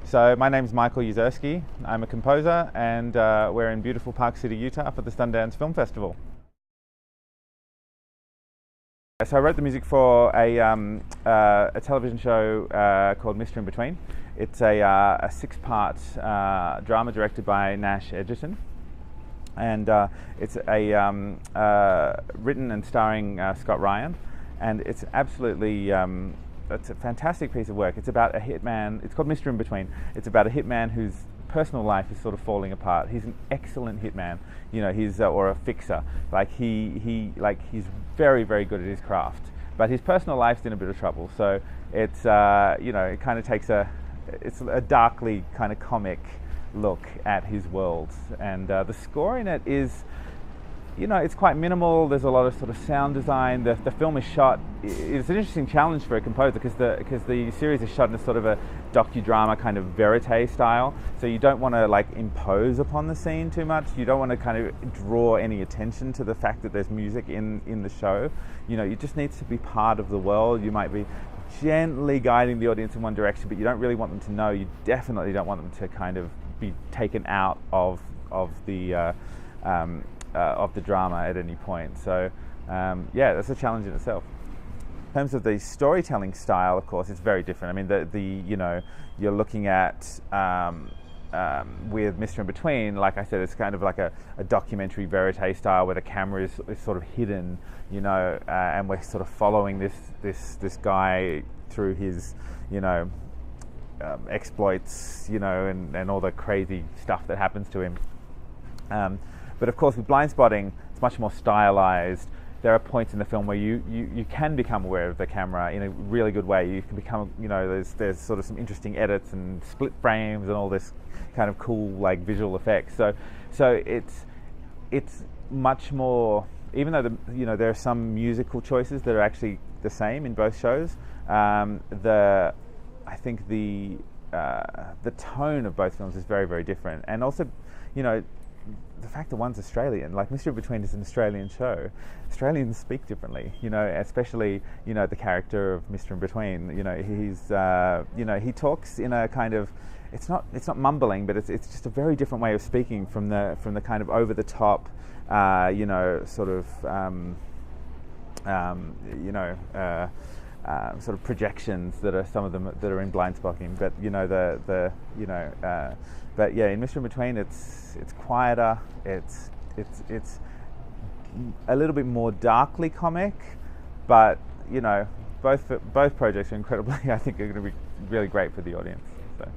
So my name's Michael Yezerski. I'm a composer, and we're in beautiful Park City, Utah for the Sundance Film Festival. So I wrote the music for a television show called InBetween. It's a six-part drama directed by Nash Edgerton, and it's written and starring Scott Ryan, and it's absolutely it's a fantastic piece of work. It's about a hitman. It's called InBetween. It's about a hitman whose personal life is sort of falling apart. He's an excellent hitman, he's or a fixer. He's very, very good at his craft, but his personal life's in a bit of trouble. So it's it kind of takes it's a darkly kind of comic look at his world, and the score in it is, it's quite minimal. There's a lot of sort of sound design. The film is shot. It's an interesting challenge for a composer because the series is shot in a sort of a docudrama kind of verite style. So you don't want to impose upon the scene too much. You don't want to kind of draw any attention to the fact that there's music in the show. It just needs to be part of the world. You might be gently guiding the audience in one direction, but you don't really want them to know. You definitely don't want them to kind of be taken out of the drama at any point. So that's a challenge in itself. In terms of the storytelling style, of course, it's very different. I mean, you're looking at with InBetween, like I said, it's kind of like a documentary verite style where the camera is sort of hidden, and we're sort of following this guy through his, exploits, and all the crazy stuff that happens to him. But of course, with blind spotting, it's much more stylized. There are points in the film where you can become aware of the camera in a really good way. You can become, there's sort of some interesting edits and split frames and all this kind of cool visual effects. So it's much more. Even though there are some musical choices that are actually the same in both shows, I think the tone of both films is very, very different, and also, the fact that one's Australian, like InBetween is an Australian show. Australians speak differently, especially, the character of Mr. Inbetween. He's, he talks in a kind of, it's not mumbling, but it's just a very different way of speaking from the kind of over the top, sort of, sort of projections that are some of them that are in blind spotting. But but yeah, in Mr. Inbetween, it's quieter. It's a little bit more darkly comic, but both projects are incredibly. I think are going to be really great for the audience. So.